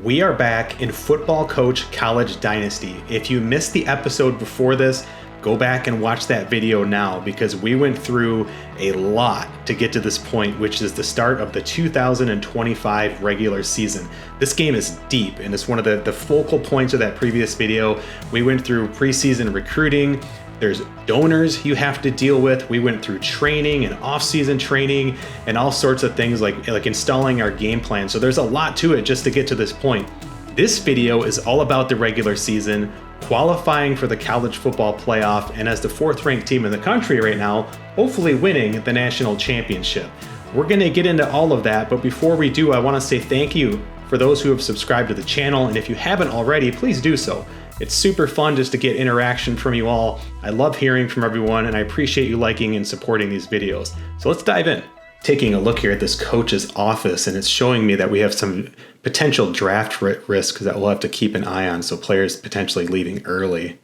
We are back in Football Coach College Dynasty. If you missed the episode before this, go back and watch that video now because we went through a lot to get to this point, which is the start of the 2025 regular season. This game is deep and it's one of the focal points of that previous video. We went through preseason recruiting. There's donors you have to deal with. We went through training and off-season training and all sorts of things like installing our game plan. So there's a lot to it just to get to this point. This video is all about the regular season, qualifying for the college football playoff, and as the fourth ranked team in the country right now, hopefully winning the national championship. We're gonna get into all of that, but before we do, I wanna say thank you for those who have subscribed to the channel, and if you haven't already, please do so. It's super fun just to get interaction from you all. I love hearing from everyone, and I appreciate you liking and supporting these videos. So let's dive in. Taking a look here at this coach's office, and it's showing me that we have some potential draft risks that we'll have to keep an eye on, so players potentially leaving early.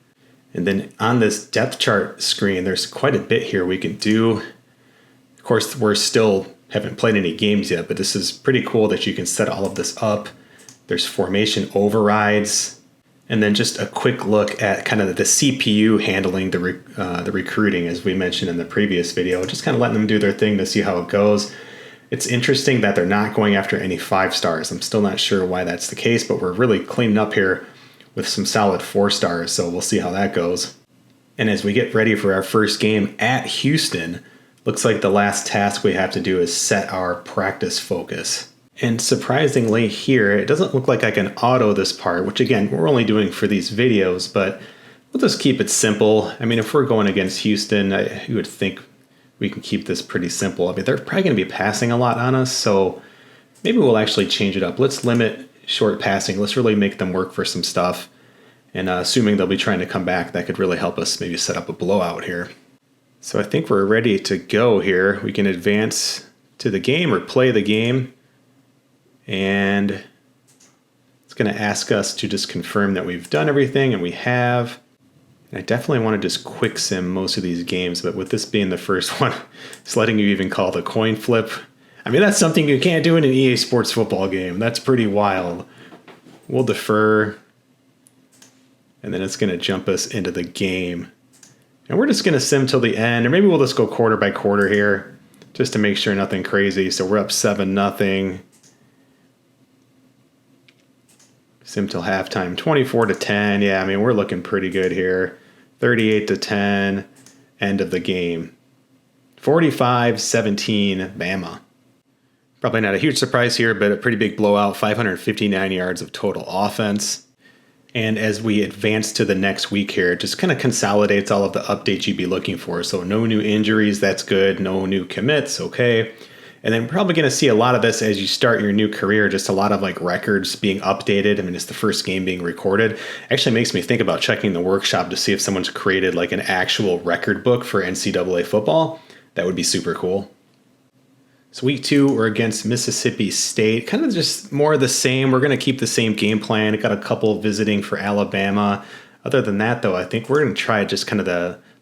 And then on this depth chart screen, there's quite a bit here we can do. Of course, we're still haven't played any games yet, but this is pretty cool that you can set all of this up. There's formation overrides. And then just a quick look at kind of the CPU handling the recruiting, as we mentioned in the previous video, just kind of letting them do their thing to see how it goes. It's interesting that they're not going after any 5 stars. I'm still not sure why that's the case, but we're really cleaning up here with some solid 4 stars, so we'll see how that goes. And as we get ready for our first game at Houston, looks like the last task we have to do is set our practice focus. And surprisingly here, it doesn't look like I can auto this part, which again, we're only doing for these videos, but we'll just keep it simple. I mean, if we're going against Houston, you would think we can keep this pretty simple. I mean, they're probably going to be passing a lot on us, so maybe we'll actually change it up. Let's limit short passing. Let's really make them work for some stuff. And assuming they'll be trying to come back, that could really help us maybe set up a blowout here. So I think we're ready to go here. We can advance to the game or play the game. And it's going to ask us to just confirm that we've done everything, and we have. And I definitely want to just quick sim most of these games, but with this being the first one, it's letting you even call the coin flip. I mean, that's something you can't do in an EA Sports football game. That's pretty wild. We'll defer, and then it's going to jump us into the game. And we're just going to sim till the end, or maybe we'll just go quarter by quarter here, just to make sure nothing crazy. So we're up 7-0. Sim till halftime, 24-10. Yeah, I mean, we're looking pretty good here. 38-10, end of the game. 45-17, Bama. Probably not a huge surprise here, but a pretty big blowout, 559 yards of total offense. And as we advance to the next week here, it just kind of consolidates all of the updates you'd be looking for. So no new injuries, that's good. No new commits, okay. And then we're probably going to see a lot of this as you start your new career, just a lot of like records being updated. I mean, it's the first game being recorded. Actually makes me think about checking the workshop to see if someone's created like an actual record book for NCAA football. That would be super cool. So week 2, we're against Mississippi State. Kind of just more of the same. We're going to keep the same game plan. Got a couple visiting for Alabama. Other than that, though, I think we're going to try just kind of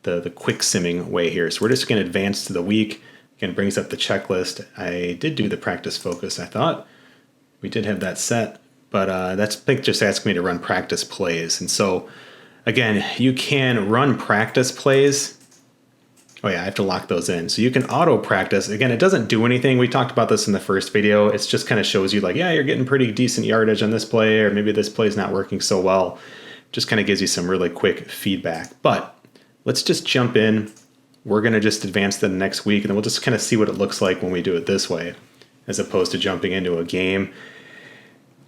the quick simming way here. So we're just going to advance to the week. Again, brings up the checklist. I did do the practice focus, I thought. We did have that set, but that's I think just asking me to run practice plays. And so, again, you can run practice plays. Oh yeah, I have to lock those in. So you can auto practice. Again, it doesn't do anything. We talked about this in the first video. It's just kind of shows you like, yeah, you're getting pretty decent yardage on this play, or maybe this play is not working so well. Just kind of gives you some really quick feedback. But let's just jump in. We're going to just advance to the next week, and then we'll just kind of see what it looks like when we do it this way, as opposed to jumping into a game.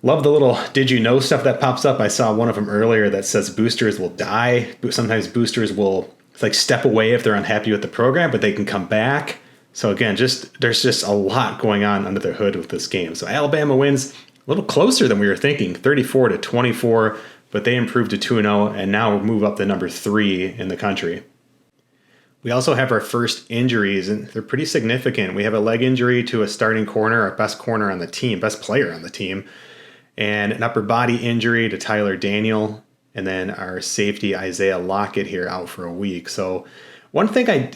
Love the little did you know stuff that pops up. I saw one of them earlier that says boosters will die. Sometimes boosters will like step away if they're unhappy with the program, but they can come back. So again, there's just a lot going on under the hood with this game. So Alabama wins a little closer than we were thinking, 34-24, but they improved to 2-0 and now move up to number 3 in the country. We also have our first injuries, and they're pretty significant. We have a leg injury to a starting corner, our best corner on the team, best player on the team, and an upper body injury to Tyler Daniel, and then our safety Isaiah Lockett here out for a week. So one thing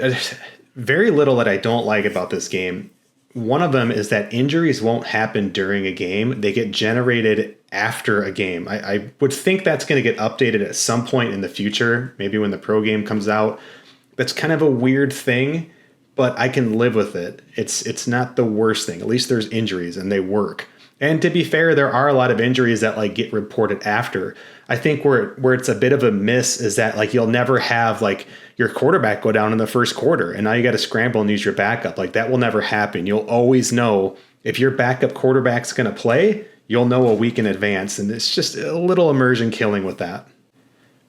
very little that I don't like about this game, one of them is that injuries won't happen during a game. They get generated after a game. I would think that's going to get updated at some point in the future, maybe when the pro game comes out. That's kind of a weird thing, but I can live with it. It's not the worst thing. At least there's injuries and they work. And to be fair, there are a lot of injuries that like get reported after. I think where it's a bit of a miss is that like you'll never have like your quarterback go down in the first quarter and now you got to scramble and use your backup. Like that will never happen. You'll always know if your backup quarterback's going to play, you'll know a week in advance. And it's just a little immersion killing with that.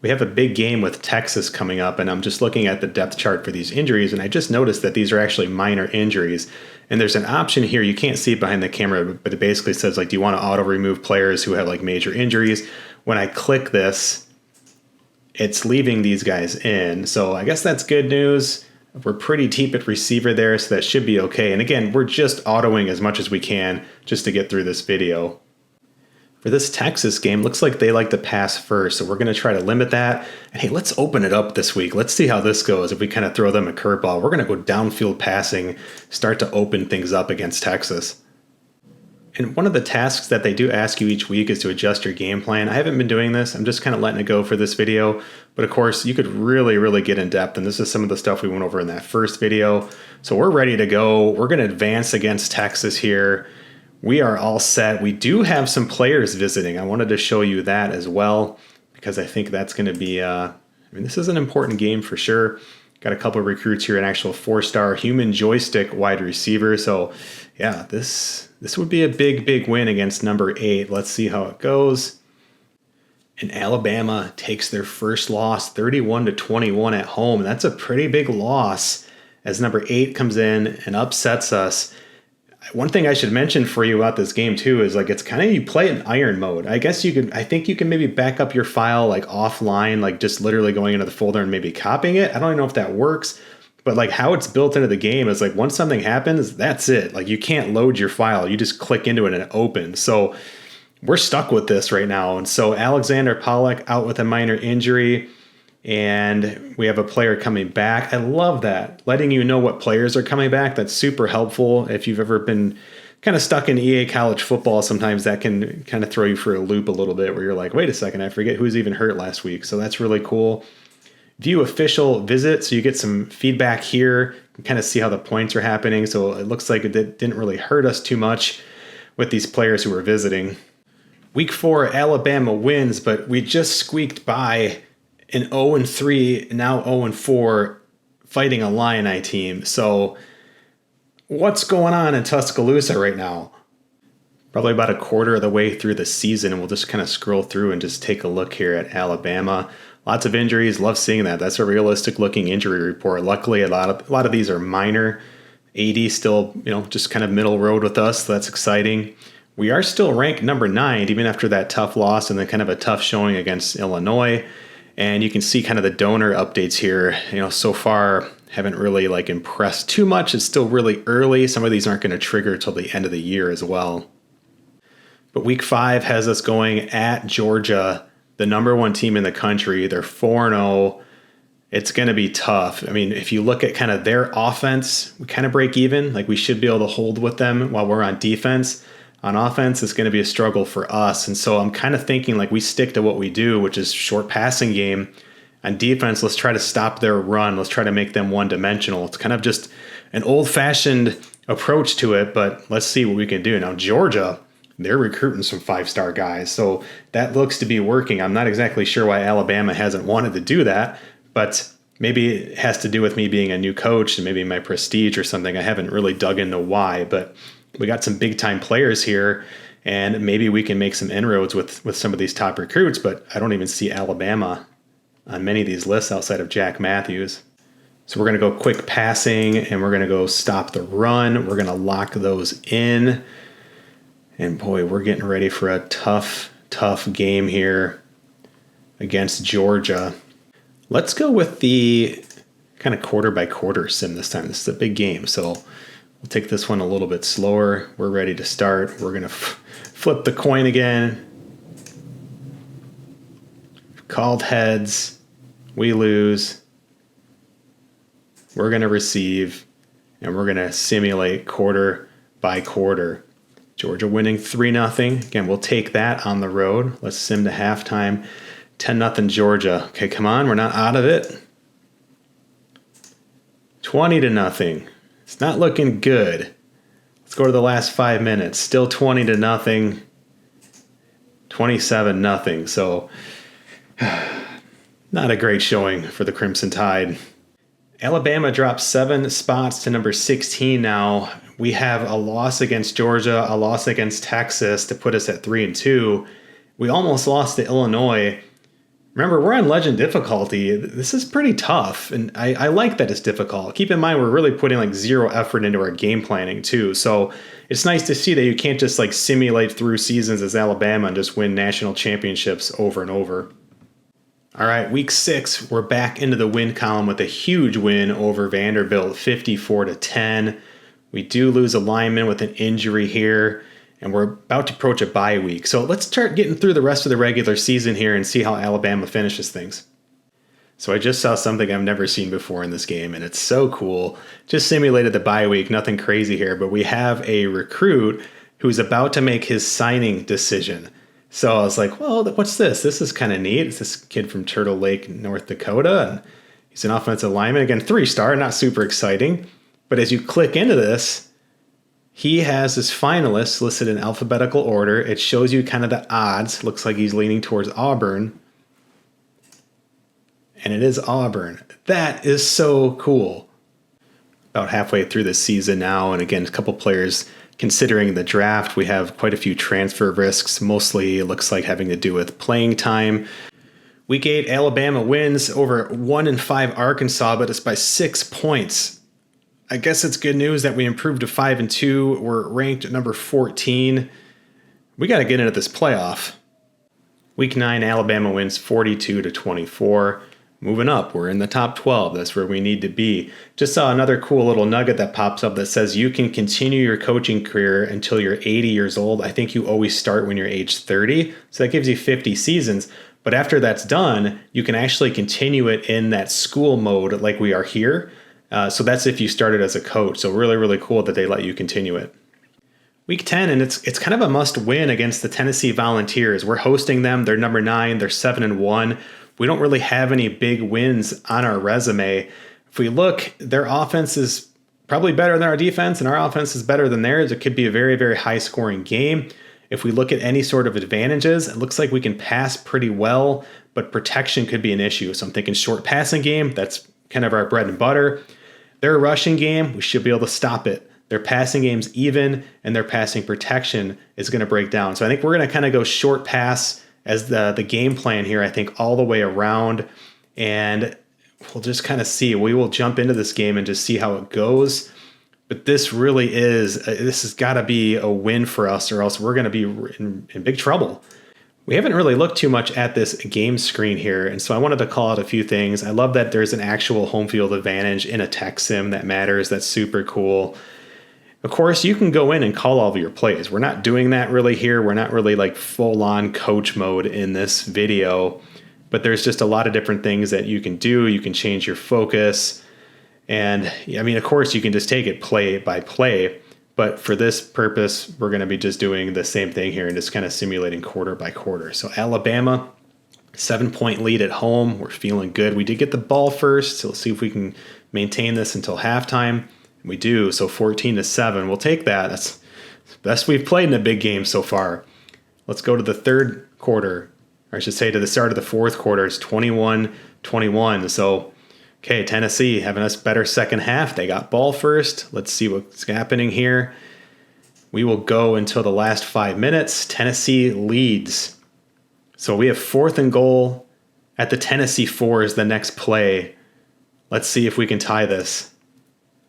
We have a big game with Texas coming up, and I'm just looking at the depth chart for these injuries, and I just noticed that these are actually minor injuries. And there's an option here, you can't see it behind the camera, but it basically says, like, do you want to auto-remove players who have, like, major injuries? When I click this, it's leaving these guys in. So I guess that's good news. We're pretty deep at receiver there, so that should be okay. And again, we're just autoing as much as we can just to get through this video. For this Texas game, looks like they like to pass first, so we're going to try to limit that. And hey, let's open it up this week. Let's see how this goes. If we kind of throw them a curveball, we're going to go downfield passing, start to open things up against Texas. And one of the tasks that they do ask you each week is to adjust your game plan. I haven't been doing this. I'm just kind of letting it go for this video. But of course, you could really, really get in depth. And this is some of the stuff we went over in that first video. So we're ready to go. We're going to advance against Texas here. We are all set. We do have some players visiting. I wanted to show you that as well because I think that's going to be, this is an important game for sure. Got a couple of recruits here, an actual 4-star human joystick wide receiver. So yeah, this would be a big, big win against number 8. Let's see how it goes. And Alabama takes their first loss, 31-21 at home. And that's a pretty big loss as number 8 comes in and upsets us. One thing I should mention for you about this game too is like it's kind of, you play it in iron mode. I think you can maybe back up your file like offline, like just literally going into the folder and maybe copying it. I don't even know if that works, but like how it's built into the game is like once something happens, that's it. Like you can't load your file. You just click into it and it opens. So we're stuck with this right now. And so Alexander Pollock out with a minor injury. And we have a player coming back. I love that. Letting you know what players are coming back. That's super helpful. If you've ever been kind of stuck in EA college football, sometimes that can kind of throw you for a loop a little bit where you're like, wait a second, I forget who's even hurt last week. So that's really cool. View official visit. So you get some feedback here and kind of see how the points are happening. So it looks like it didn't really hurt us too much with these players who were visiting. Week 4, Alabama wins, but we just squeaked by an 0-3, now 0-4, fighting a Illini team. So what's going on in Tuscaloosa right now? Probably about a quarter of the way through the season, and we'll just kind of scroll through and just take a look here at Alabama. Lots of injuries. Love seeing that. That's a realistic looking injury report. Luckily, a lot of these are minor. 80 still, just kind of middle road with us. So that's exciting. We are still ranked number 9, even after that tough loss and then kind of a tough showing against Illinois. And you can see kind of the donor updates here. So far haven't really like impressed too much. It's still really early. Some of these aren't going to trigger till the end of the year as well. But week 5 has us going at Georgia, the number 1 team in the country. They're 4-0. It's going to be tough. I mean, if you look at kind of their offense, we kind of break even. Like we should be able to hold with them while we're on defense. On offense, it's going to be a struggle for us. And so I'm kind of thinking like we stick to what we do, which is short passing game. On defense, let's try to stop their run. Let's try to make them one-dimensional. It's kind of just an old-fashioned approach to it, but let's see what we can do. Now, Georgia, they're recruiting some 5-star guys, so that looks to be working. I'm not exactly sure why Alabama hasn't wanted to do that, but maybe it has to do with me being a new coach and maybe my prestige or something. I haven't really dug into why, but we got some big-time players here, and maybe we can make some inroads with some of these top recruits, but I don't even see Alabama on many of these lists outside of Jack Matthews. So we're going to go quick passing, and we're going to go stop the run. We're going to lock those in. And boy, we're getting ready for a tough game here against Georgia. Let's go with the kind of quarter-by-quarter sim this time. This is a big game, so we'll take this one a little bit slower. We're ready to start. We're going to flip the coin again. Called heads. We lose. We're going to receive. And we're going to simulate quarter by quarter. Georgia winning 3-0. Again, we'll take that on the road. Let's sim to halftime. 10-0 Georgia. Okay, come on. We're not out of it. 20-0. It's not looking good. Let's go to the last 5 minutes. Still 20-0. 27-0. So not a great showing for the Crimson Tide. Alabama drops 7 spots to number 16 now. We have a loss against Georgia, a loss against Texas to put us at 3-2. We almost lost to Illinois. Remember, we're on legend difficulty. This is pretty tough, and I like that it's difficult. Keep in mind, we're really putting like zero effort into our game planning too. So it's nice to see that you can't just like simulate through seasons as Alabama and just win national championships over and over. All right, week 6, we're back into the win column with a huge win over Vanderbilt, 54-10. We do lose a lineman with an injury here, and we're about to approach a bye week. So let's start getting through the rest of the regular season here and see how Alabama finishes things. So I just saw something I've never seen before in this game, and it's so cool. Just simulated the bye week, nothing crazy here, but we have a recruit who's about to make his signing decision. So I was like, well, what's this? This is kind of neat. It's this kid from Turtle Lake, North Dakota, and he's an offensive lineman. Again, 3-star, not super exciting. But as you click into this, he has his finalists listed in alphabetical order. It shows you kind of the odds. Looks like he's leaning towards Auburn. And it is Auburn. That is so cool. About halfway through this season now, and again, a couple players considering the draft. We have quite a few transfer risks. Mostly it looks like having to do with playing time. Week 8, Alabama wins over 1-5 Arkansas, but it's by 6 points. I guess it's good news that we improved to 5-2. We're ranked at number 14. We got to get into this playoff. Week 9, Alabama wins 42-24. Moving up, we're in the top 12. That's where we need to be. Just saw another cool little nugget that pops up that says you can continue your coaching career until you're 80 years old. I think you always start when you're age 30. So that gives you 50 seasons. But after that's done, you can actually continue it in that school mode like we are here. So that's if you started as a coach. So really, really cool that they let you continue it. Week 10, and it's kind of a must win against the Tennessee Volunteers. We're hosting them. They're number 9. They're 7-1. We don't really have any big wins on our resume. If we look, their offense is probably better than our defense, and our offense is better than theirs. It could be a very, very high-scoring game. If we look at any sort of advantages, it looks like we can pass pretty well, but protection could be an issue. So I'm thinking short passing game. That's kind of our bread and butter. Their rushing game, we should be able to stop it. Their passing game's even, and their passing protection is going to break down. So I think we're going to kind of go short pass as the game plan here, I think, all the way around. And we'll just kind of see. We will jump into this game and just see how it goes. But this really is, this has got to be a win for us, or else we're going to be in big trouble. We haven't really looked too much at this game screen here, and so I wanted to call out a few things. I love that there's an actual home field advantage in a tech sim that matters. That's super cool. Of course, you can go in and call all of your plays. We're not doing that really here. We're not really like full-on coach mode in this video, but there's just a lot of different things that you can do. You can change your focus, and I mean, of course, you can just take it play by play. But for this purpose, we're going to be just doing the same thing here and just kind of simulating quarter by quarter. So Alabama, 7-point lead at home. We're feeling good. We did get the ball first, so let's see if we can maintain this until halftime. We do, so 14-7. We'll take that. That's the best we've played in a big game so far. Let's go to the third quarter, or I should say to the start of the fourth quarter. It's 21-21. So okay, Tennessee having us better second half. They got ball first. Let's see what's happening here. We will go until the last 5 minutes. Tennessee leads. So we have 4th and goal at the Tennessee 4 is the next play. Let's see if we can tie this.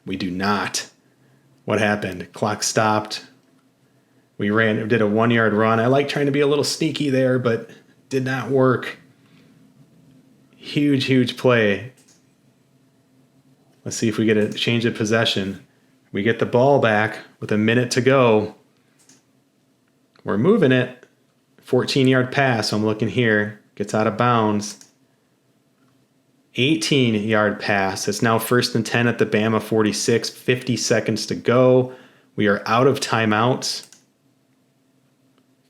We do not. What happened? Clock stopped. We did a 1-yard run. I like trying to be a little sneaky there, but did not work. Huge, huge play. Let's see if we get a change of possession. We get the ball back with a minute to go. We're moving it. 14-yard pass. I'm looking here. Gets out of bounds. 18-yard pass. It's now 1st and 10 at the Bama 46. 50 seconds to go. We are out of timeouts.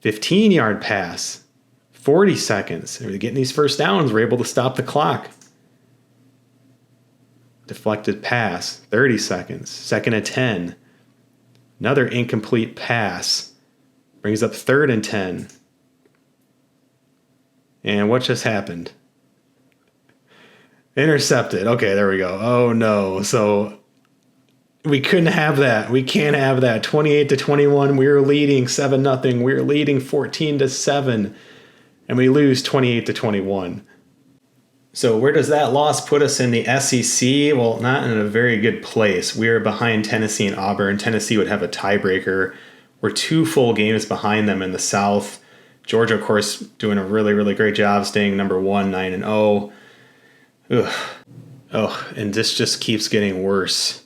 15-yard pass, 40 seconds. We're getting these first downs. We're able to stop the clock. Deflected pass, 30 seconds. 2nd and 10. Another incomplete pass. Brings up 3rd and 10. And what just happened? Intercepted. Okay, there we go. Oh no. So we couldn't have that. We can't have that. 28-21. We were leading 7-0. We were leading 14-7. And we lose 28-21. So where does that loss put us in the SEC? Well, not in a very good place. We are behind Tennessee and Auburn. Tennessee would have a tiebreaker. We're 2 full games behind them in the South. Georgia, of course, doing a really, really great job staying number 1, 9-0. Ugh. Oh, and this just keeps getting worse.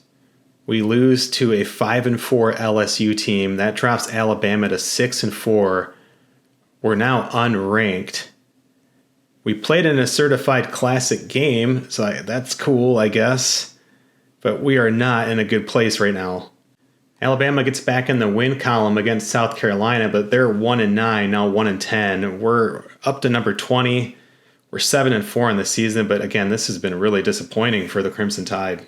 We lose to a 5-4 LSU team. That drops Alabama to 6-4. We're now unranked. We played in a certified classic game, so that's cool, I guess. But we are not in a good place right now. Alabama gets back in the win column against South Carolina, but they're 1-9, now 1-10. We're up to number 20. We're 7-4 in the season, but again, this has been really disappointing for the Crimson Tide.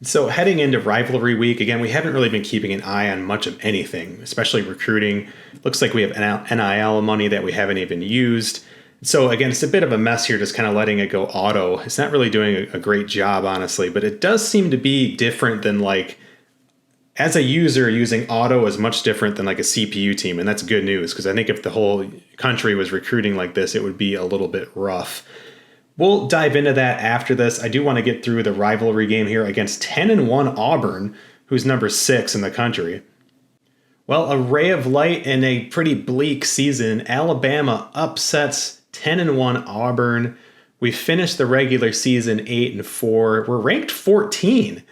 So heading into rivalry week, again, we haven't really been keeping an eye on much of anything, especially recruiting. Looks like we have NIL money that we haven't even used. So again, it's a bit of a mess here, just kind of letting it go auto. It's not really doing a great job, honestly, but it does seem to be different than like, as a user, using auto is much different than like a CPU team, and that's good news because I think if the whole country was recruiting like this, it would be a little bit rough. We'll dive into that after this. I do want to get through the rivalry game here against 10-1 Auburn, who's number 6 in the country. Well, a ray of light in a pretty bleak season. Alabama upsets 10-1 Auburn. We finished the regular season 8-4. We're ranked 14.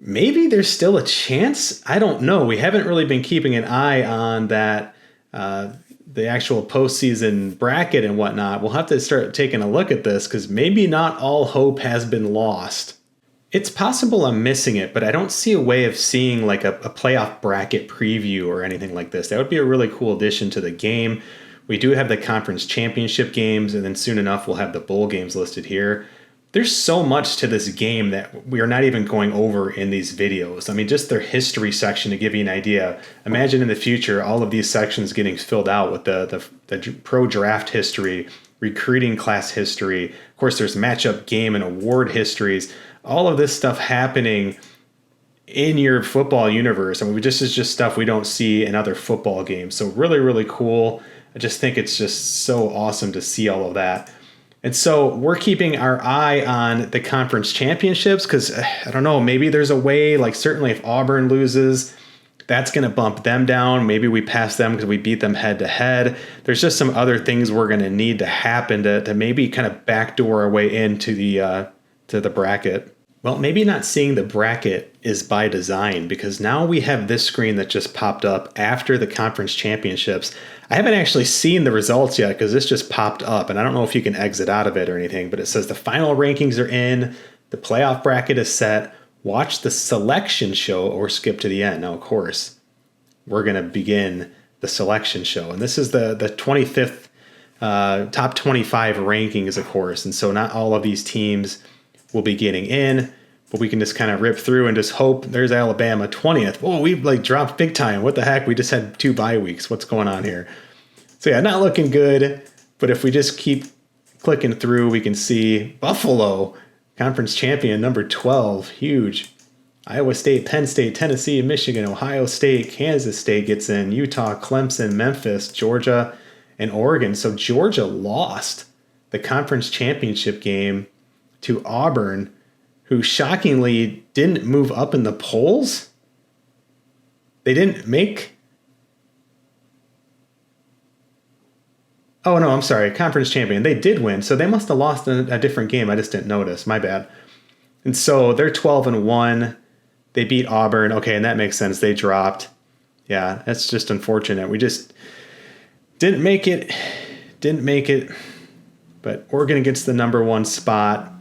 Maybe there's still a chance. I don't know. We haven't really been keeping an eye on that, the actual postseason bracket and whatnot. We'll have to start taking a look at this because maybe not all hope has been lost. It's possible I'm missing it, but I don't see a way of seeing like a playoff bracket preview or anything like this. That would be a really cool addition to the game. We do have the conference championship games, and then soon enough we'll have the bowl games listed here. There's so much to this game that we are not even going over in these videos. I mean, just their history section to give you an idea. Imagine in the future all of these sections getting filled out with the pro draft history, recruiting class history. Of course, there's matchup game and award histories. All of this stuff happening in your football universe. I mean, this is just stuff we don't see in other football games. So really, really cool. I just think it's just so awesome to see all of that. And so we're keeping our eye on the conference championships because, I don't know, maybe there's a way, like certainly if Auburn loses, that's going to bump them down. Maybe we pass them because we beat them head to head. There's just some other things we're going to need to happen to maybe kind of backdoor our way into the bracket. Well, maybe not seeing the bracket is by design because now we have this screen that just popped up after the conference championships. I haven't actually seen the results yet because this just popped up, and I don't know if you can exit out of it or anything, but it says the final rankings are in, the playoff bracket is set, watch the selection show or skip to the end. Now, of course, we're going to begin the selection show, and this is the 25th top 25 rankings, of course, and so not all of these teams will be getting in, but we can just kind of rip through and just hope. There's Alabama 20th. Oh, we like dropped big time. What the heck? We just had 2 bye weeks. What's going on here? So yeah, not looking good. But if we just keep clicking through, we can see Buffalo, conference champion, number 12, huge. Iowa State, Penn State, Tennessee, Michigan, Ohio State, Kansas State gets in, Utah, Clemson, Memphis, Georgia, and Oregon. So Georgia lost the conference championship game to Auburn, who shockingly didn't move up in the polls. They didn't make... Oh, no, I'm sorry. Conference champion. They did win, so they must have lost a different game. I just didn't notice. My bad. And so they're 12-1. They beat Auburn. Okay, and that makes sense. They dropped. Yeah, that's just unfortunate. We just didn't make it. But Oregon gets the number 1 spot.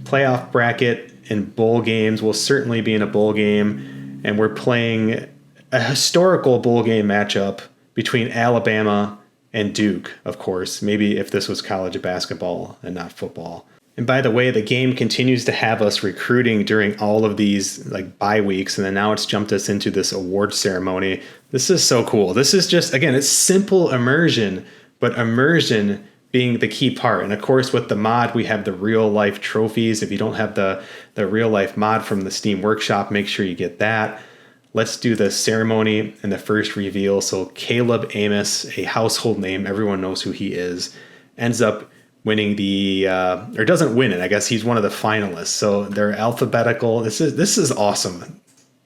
Playoff bracket and bowl games will certainly be in a bowl game, and we're playing a historical bowl game matchup between Alabama and Duke, of course. Maybe if this was college basketball and not football. And by the way, the game continues to have us recruiting during all of these like bye weeks. And then now it's jumped us into this award ceremony. This is so cool. This is just, again, it's simple immersion, but immersion being the key part. And of course, with the mod, we have the real life trophies. If you don't have the real life mod from the Steam Workshop, make sure you get that. Let's do the ceremony and the first reveal. So Caleb Amos, a household name, everyone knows who he is, ends up winning the, or doesn't win it. I guess he's one of the finalists. So they're alphabetical. This is awesome.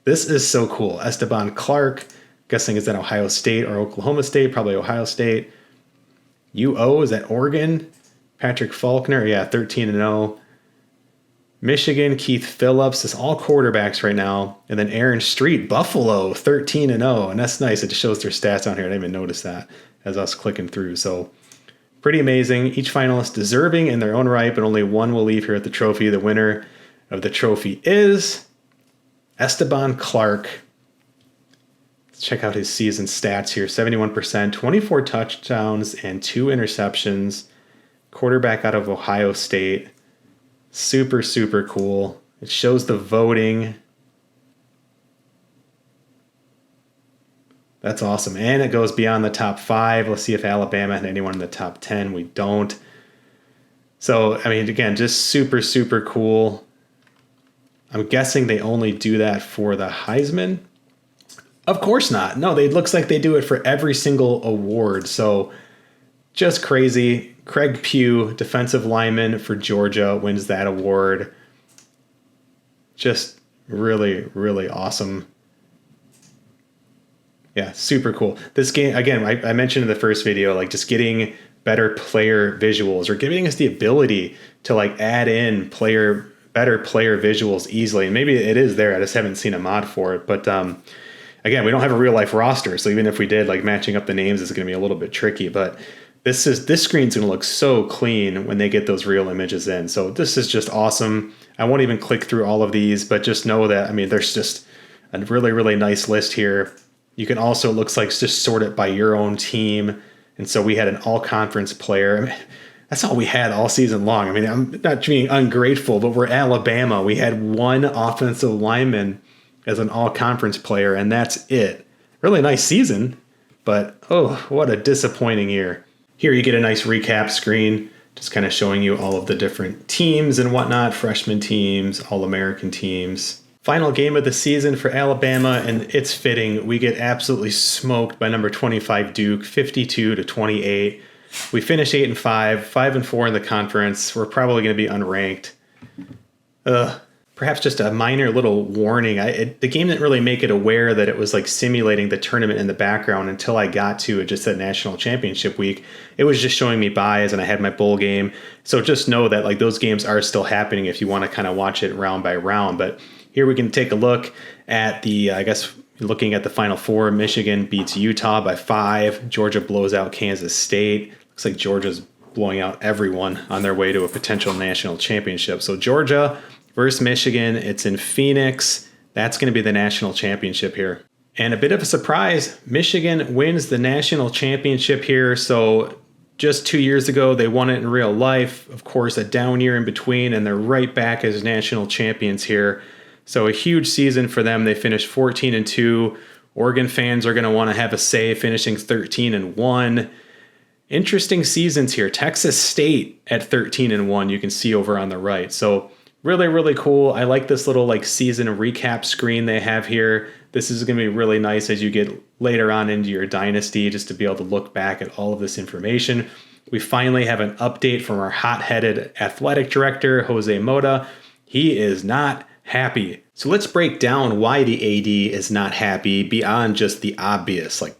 This is so cool. Esteban Clark, guessing is at Ohio State or Oklahoma State, probably Ohio State. UO is at Oregon. Patrick Faulkner, 13-0. Michigan, Keith Phillips, is all quarterbacks right now. And then Aaron Street, Buffalo, 13-0. And that's nice. It just shows their stats on here. I didn't even notice that as I was clicking through. So pretty amazing. Each finalist deserving in their own right, but only one will leave here at the trophy. The winner of the trophy is Esteban Clark. Let's check out his season stats here. 71%, 24 touchdowns, and 2 interceptions. Quarterback out of Ohio State. Super, super cool. It shows the voting. That's awesome. And it goes beyond the top 5. Let's see if Alabama had anyone in the top 10. We don't. So, I mean, again, just super, super cool. I'm guessing they only do that for the Heisman. Of course not. No, it looks like they do it for every single award. So just crazy. Craig Pugh, defensive lineman for Georgia, wins that award. Just really, really awesome. Yeah, super cool. This game, again, I mentioned in the first video, like just getting better player visuals or giving us the ability to like add in better player visuals easily. And maybe it is there. I just haven't seen a mod for it. But again, we don't have a real life roster. So even if we did, like matching up the names is going to be a little bit tricky. But this screen's going to look so clean when they get those real images in. So this is just awesome. I won't even click through all of these, but just know that, I mean, there's just a really, really nice list here. You can also, it looks like, just sort it by your own team. And so we had an all-conference player. I mean, that's all we had all season long. I mean, I'm not being ungrateful, but we're Alabama. We had one offensive lineman as an all-conference player, and that's it. Really nice season, but oh, what a disappointing year. Here you get a nice recap screen, just kind of showing you all of the different teams and whatnot, freshman teams, all-American teams. Final game of the season for Alabama, and it's fitting. We get absolutely smoked by number 25 Duke, 52-28. We finish 8-5, 5-4 in the conference. We're probably going to be unranked. Perhaps just a minor little warning. The game didn't really make it aware that it was like simulating the tournament in the background until I got to it. Just said National Championship Week. It was just showing me buys, and I had my bowl game. So just know that like those games are still happening if you want to kind of watch it round by round. But here we can take a look at looking at the Final Four. Michigan beats Utah by 5. Georgia blows out Kansas State. Looks like Georgia's blowing out everyone on their way to a potential national championship. So Georgia versus Michigan. It's in Phoenix. That's going to be the national championship here. And a bit of a surprise, Michigan wins the national championship here. So just 2 years ago, they won it in real life. Of course, a down year in between, and they're right back as national champions here. So a huge season for them. They finished 14-2. Oregon fans are going to want to have a say, finishing 13-1. Interesting seasons here. Texas State at 13-1, you can see over on the right. So really, really cool. I like this little like season recap screen they have here. This is going to be really nice as you get later on into your dynasty, just to be able to look back at all of this information. We finally have an update from our hot-headed athletic director, Jose Mota. He is not happy. So let's break down why the AD is not happy beyond just the obvious, like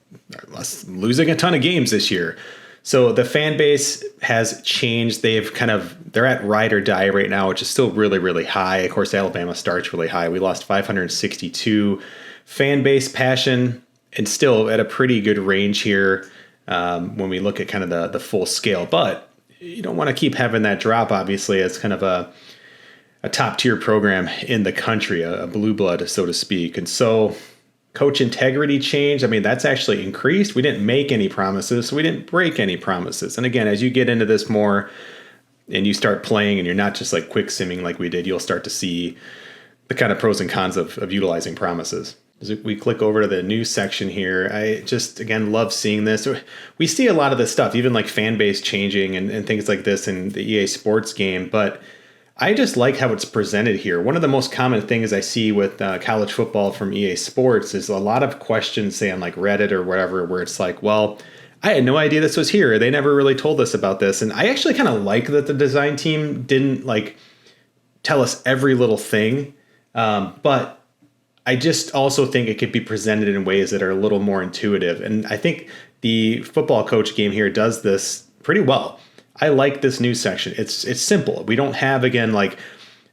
losing a ton of games this year. So the fan base has changed. They're at ride or die right now, which is still really, really high. Of course, Alabama starts really high. We lost 562 fan base passion, and still at a pretty good range here when we look at kind of the full scale. But you don't want to keep having that drop, obviously, as kind of a top tier program in the country, a blue blood, so to speak. And so Coach integrity changed. I mean, that's actually increased. We didn't make any promises, so we didn't break any promises. And again, as you get into this more and you start playing and you're not just like quick simming like we did, you'll start to see the kind of pros and cons of utilizing promises. As we click over to the news section here, I just, again, love seeing this. We see a lot of this stuff, even like fan base changing and things like this in the EA Sports game, but I just like how it's presented here. One of the most common things I see with college football from EA Sports is a lot of questions, say on like Reddit or whatever, where it's like, well, I had no idea this was here. They never really told us about this. And I actually kind of like that the design team didn't like tell us every little thing. But I just also think it could be presented in ways that are a little more intuitive. And I think the football coach game here does this pretty well. I like this news section. It's simple. We don't have, again, like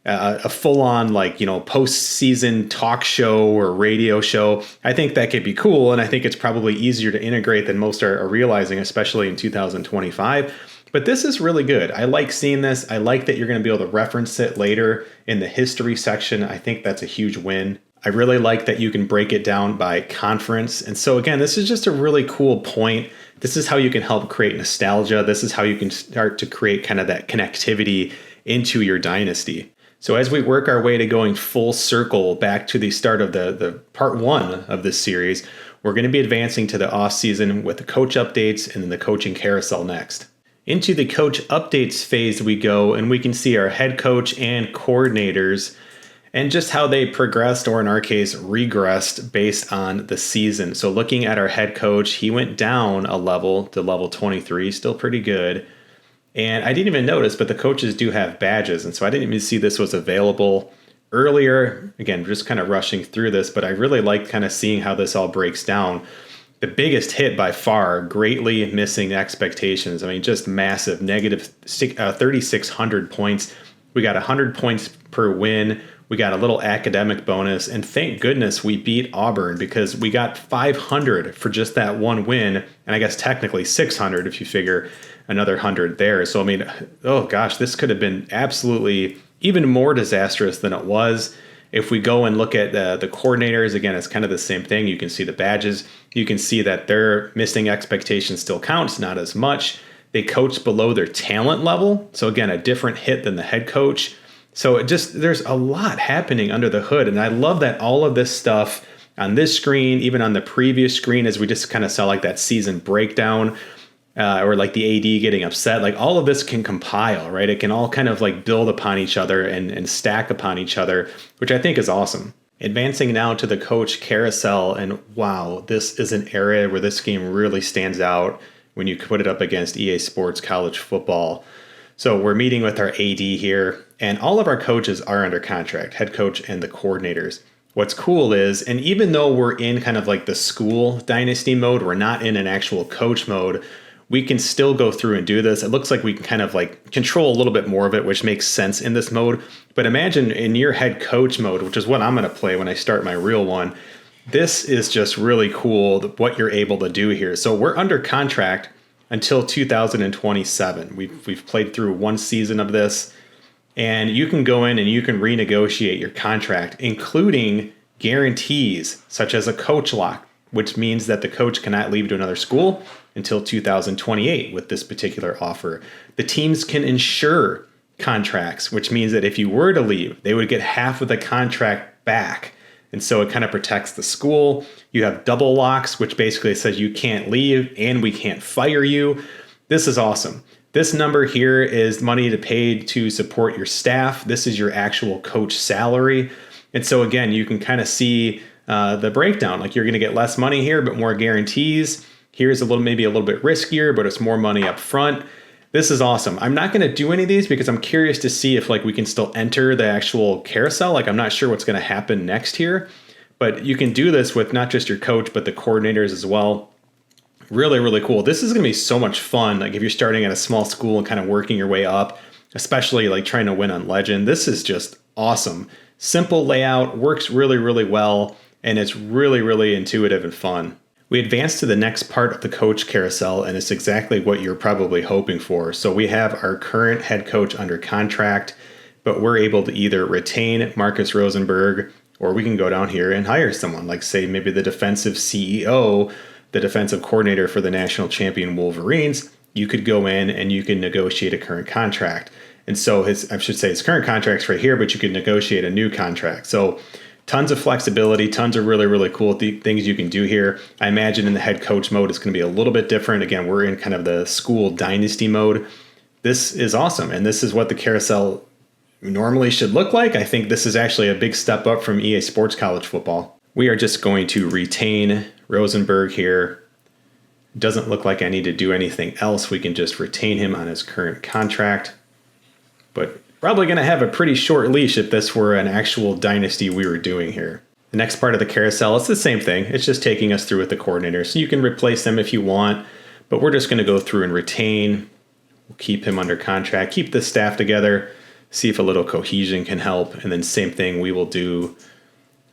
a full-on like, post-season talk show or radio show. I think that could be cool, and I think it's probably easier to integrate than most are realizing, especially in 2025. But this is really good. I like seeing this. I like that you're going to be able to reference it later in the history section. I think that's a huge win. I really like that you can break it down by conference. And so again, this is just a really cool point. This is how you can help create nostalgia. This is how you can start to create kind of that connectivity into your dynasty. So as we work our way to going full circle back to the start of the part one of this series, we're going to be advancing to the off season with the coach updates and then the coaching carousel next. Into the coach updates phase we go, and we can see our head coach and coordinators and just how they progressed, or in our case, regressed based on the season. So looking at our head coach, he went down a level to level 23, still pretty good. And I didn't even notice, but the coaches do have badges. And so I didn't even see this was available earlier. Again, just kind of rushing through this, but I really liked kind of seeing how this all breaks down. The biggest hit by far, greatly missing expectations. I mean, just massive, negative 3,600 points. We got 100 points per win. We got a little academic bonus. And thank goodness we beat Auburn, because we got 500 for just that one win. And I guess technically 600 if you figure another 100 there. So, I mean, oh gosh, this could have been absolutely even more disastrous than it was. If we go and look at the coordinators, again, it's kind of the same thing. You can see the badges. You can see that their missing expectations still counts, not as much. They coach below their talent level. So again, a different hit than the head coach. So there's a lot happening under the hood. And I love that all of this stuff on this screen, even on the previous screen, as we just kind of saw like that season breakdown, or like the AD getting upset, like all of this can compile, right? It can all kind of like build upon each other and stack upon each other, which I think is awesome. Advancing now to the coach carousel, and wow, this is an area where this game really stands out when you put it up against EA Sports College Football. So we're meeting with our AD here, and all of our coaches are under contract, head coach and the coordinators. What's cool is, and even though we're in kind of like the school dynasty mode, we're not in an actual coach mode, we can still go through and do this. It looks like we can kind of like control a little bit more of it, which makes sense in this mode. But imagine in your head coach mode, which is what I'm going to play when I start my real one. This is just really cool what you're able to do here. So we're under contract until 2027. We've played through one season of this, and you can go in and you can renegotiate your contract, including guarantees such as a coach lock, which means that the coach cannot leave to another school until 2028 with this particular offer. The teams can insure contracts, which means that if you were to leave, they would get half of the contract back. And so it kind of protects the school. You have double locks, which basically says you can't leave and we can't fire you. This is awesome. This number here is money to pay to support your staff. This is your actual coach salary. And so again, you can kind of see the breakdown. Like you're going to get less money here, but more guarantees. Here's maybe a little bit riskier, but it's more money up front. This is awesome. I'm not going to do any of these because I'm curious to see if like we can still enter the actual carousel. Like I'm not sure what's going to happen next here, but you can do this with not just your coach, but the coordinators as well. Really, really cool. This is going to be so much fun. Like if you're starting at a small school and kind of working your way up, especially like trying to win on Legend, this is just awesome. Simple layout, works really, really well, and it's really, really intuitive and fun. We advance to the next part of the coach carousel, and it's exactly what you're probably hoping for. So we have our current head coach under contract, but we're able to either retain Marcus Rosenberg Or we can go down here and hire someone, like say maybe the defensive CEO, the defensive coordinator for the national champion Wolverines. You could go in and you can negotiate a current contract. And so his current contract's right here, but you could negotiate a new contract. So tons of flexibility, tons of really, really cool things you can do here. I imagine in the head coach mode, it's going to be a little bit different. Again, we're in kind of the school dynasty mode. This is awesome. And this is what the carousel normally should look like. I think this is actually a big step up from EA Sports College Football. We are just going to retain Rosenberg here. Doesn't look like I need to do anything else. We can just retain him on his current contract. But probably going to have a pretty short leash if this were an actual dynasty we were doing here. The next part of the carousel, it's the same thing. It's just taking us through with the coordinator. So you can replace them if you want, but we're just going to go through and retain. We'll keep him under contract, keep the staff together, see if a little cohesion can help. And then same thing, we will do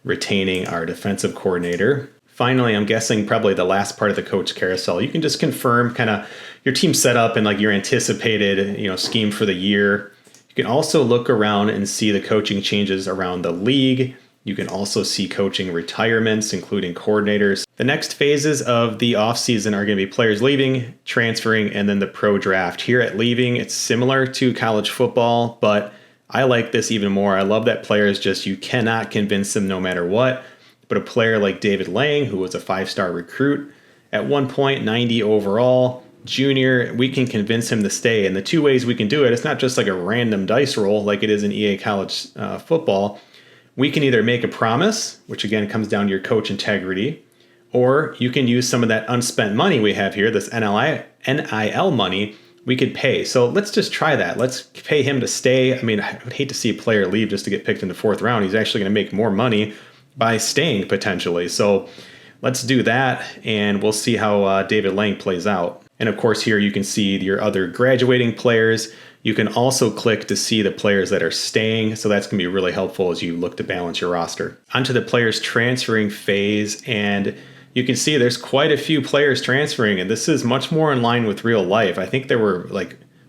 retaining our defensive coordinator. Finally, I'm guessing probably the last part of the coach carousel, you can just confirm kind of your team setup and like your anticipated, scheme for the year. You can also look around and see the coaching changes around the league. You can also see coaching retirements, including coordinators. The next phases of the offseason are going to be players leaving, transferring, and then the pro draft. Here at leaving, it's similar to college football, but I like this even more. I love that players you cannot convince them no matter what. But a player like David Lang, who was a 5-star recruit, at one point 90 overall, junior, we can convince him to stay. And the two ways we can do it, it's not just like a random dice roll like it is in EA College football. We can either make a promise, which again comes down to your coach integrity, or you can use some of that unspent money we have here, this NIL money, we could pay. So let's just try that. Let's pay him to stay. I mean, I would hate to see a player leave just to get picked in the 4th round. He's actually going to make more money by staying potentially. So let's do that, and we'll see how David Lang plays out. And of course, here you can see your other graduating players. You can also click to see the players that are staying. So that's going to be really helpful as you look to balance your roster. Onto the players transferring phase. And you can see there's quite a few players transferring. And this is much more in line with real life. I think there were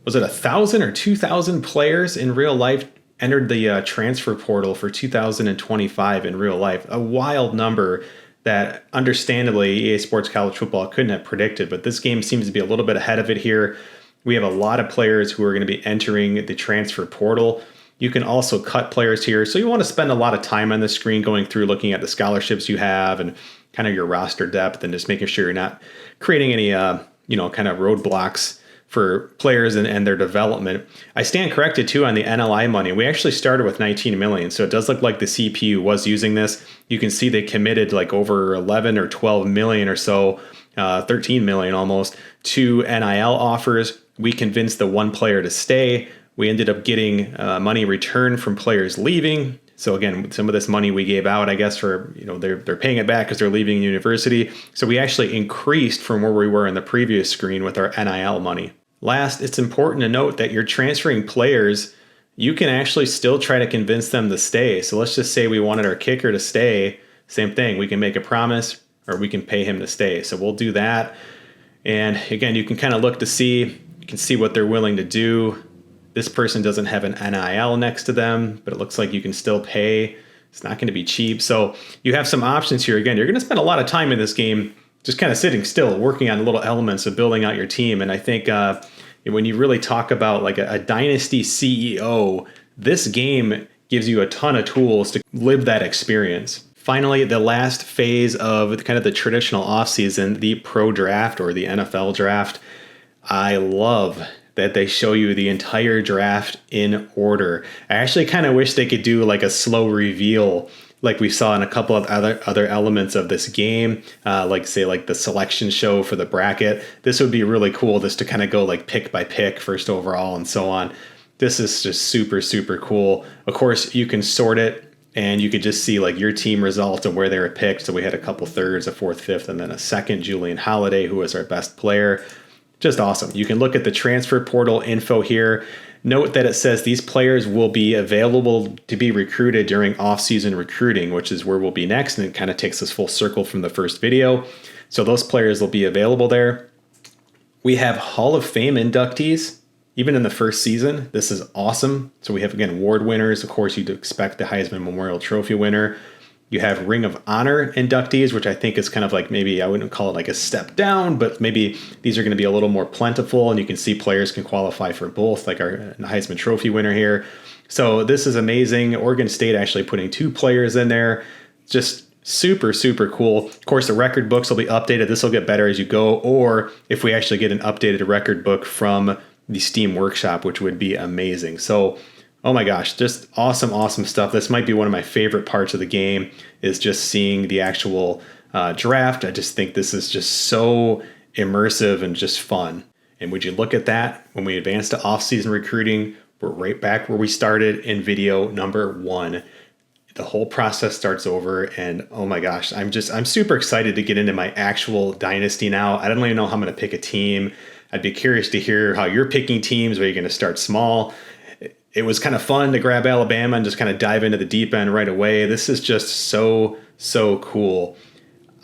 was it 1,000 or 2,000 players in real life entered the transfer portal for 2025 in real life. A wild number that understandably EA Sports College Football couldn't have predicted, but this game seems to be a little bit ahead of it here. We have a lot of players who are going to be entering the transfer portal. You can also cut players here. So you want to spend a lot of time on the screen going through looking at the scholarships you have and kind of your roster depth and just making sure you're not creating any, kind of roadblocks for players and their development. I stand corrected too on the NLI money. We actually started with 19 million. So it does look like the CPU was using this. You can see they committed like over 11 or 12 million or so, 13 million almost to NIL offers. We convinced the one player to stay. We ended up getting money returned from players leaving. So again, some of this money we gave out, I guess, for, they're paying it back because they're leaving university. So we actually increased from where we were in the previous screen with our NIL money. Last, it's important to note that you're transferring players. You can actually still try to convince them to stay. So let's just say we wanted our kicker to stay. Same thing. We can make a promise or we can pay him to stay. So we'll do that. And again, you can kind of look to see, you can see what they're willing to do. This person doesn't have an NIL next to them, but it looks like you can still pay. It's not going to be cheap. So you have some options here. Again, you're going to spend a lot of time in this game just kind of sitting still, working on little elements of building out your team. And I think when you really talk about like a dynasty CEO, this game gives you a ton of tools to live that experience. Finally, the last phase of kind of the traditional offseason, the pro draft or the NFL draft. I love that they show you the entire draft in order. I actually kind of wish they could do like a slow reveal like we saw in a couple of other elements of this game, like say like the selection show for the bracket. This would be really cool just to kind of go like pick by pick, first overall and so on. This is just super, super cool. Of course, you can sort it and you could just see like your team results and where they were picked. So we had a couple thirds, a fourth, fifth, and then a second, Julian Holiday, who was our best player. Just awesome. You can look at the transfer portal info here. Note that it says these players will be available to be recruited during off-season recruiting, which is where we'll be next. And it kind of takes us full circle from the first video. So those players will be available there. We have Hall of Fame inductees, even in the first season. This is awesome. So we have, again, award winners. Of course, you'd expect the Heisman Memorial Trophy winner. You have Ring of Honor inductees, which I think is kind of like, maybe I wouldn't call it like a step down, but maybe these are going to be a little more plentiful, and you can see players can qualify for both, like our Heisman Trophy winner here. So this is amazing. Oregon State actually putting 2 players in there. Just super, super cool. Of course, the record books will be updated. This will get better as you go, or if we actually get an updated record book from the Steam Workshop, which would be amazing. So, oh my gosh, just awesome, awesome stuff. This might be one of my favorite parts of the game, is just seeing the actual draft. I just think this is just so immersive and just fun. And would you look at that, when we advance to off-season recruiting, we're right back where we started in video number 1. The whole process starts over, and oh my gosh, I'm super excited to get into my actual dynasty now. I don't even know how I'm going to pick a team. I'd be curious to hear how you're picking teams, where you're going to start small. It was kind of fun to grab Alabama and just kind of dive into the deep end right away. This is just so, so cool.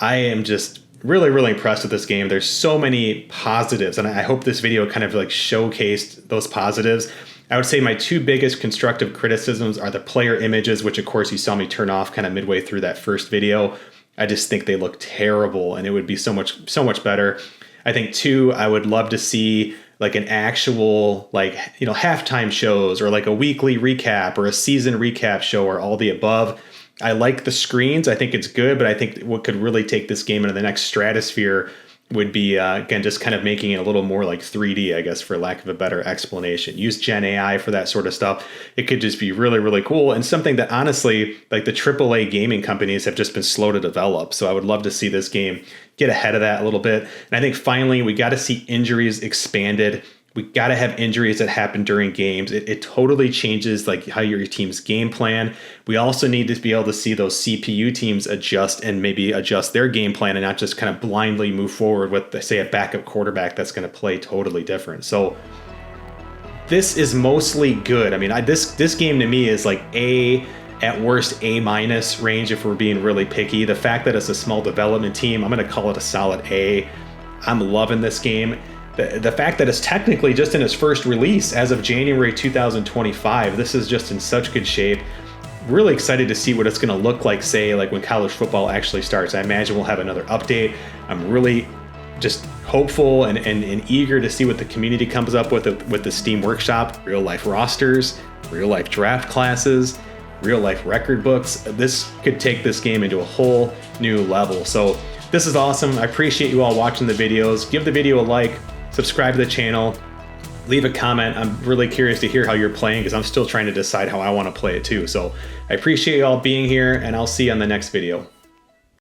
I am just really, really impressed with this game. There's so many positives, and I hope this video kind of like showcased those positives. I would say my 2 biggest constructive criticisms are the player images, which of course you saw me turn off kind of midway through that first video. I just think they look terrible, and it would be so much better. I think 2, I would love to see like an actual, like, you know, halftime shows, or like a weekly recap or a season recap show, or all the above. I like the screens. I think it's good, but I think what could really take this game into the next stratosphere would be, again, just kind of making it a little more like 3D, I guess, for lack of a better explanation. Use Gen AI for that sort of stuff. It could just be really, really cool, and something that honestly, like the AAA gaming companies have just been slow to develop. So I would love to see this game get ahead of that a little bit. And I think finally, we got to see injuries expanded. We got to have injuries that happen during games. It totally changes like how your team's game plan. We also need to be able to see those CPU teams adjust, and maybe adjust their game plan, and not just kind of blindly move forward with, say, a backup quarterback that's going to play totally different. So this is mostly good. I mean, this game to me is like at worst A- range if we're being really picky. The fact that it's a small development team, I'm going to call it a solid A. I'm loving this game. The fact that it's technically just in its first release as of January 2025, this is just in such good shape. Really excited to see what it's going to look like, say, like when college football actually starts. I imagine we'll have another update. I'm really just hopeful and eager to see what the community comes up with the Steam Workshop. Real life rosters, real life draft classes, real life record books. This could take this game into a whole new level. So this is awesome. I appreciate you all watching the videos. Give the video a like, subscribe to the channel, leave a comment. I'm really curious to hear how you're playing, because I'm still trying to decide how I want to play it too. So I appreciate you all being here, and I'll see you on the next video.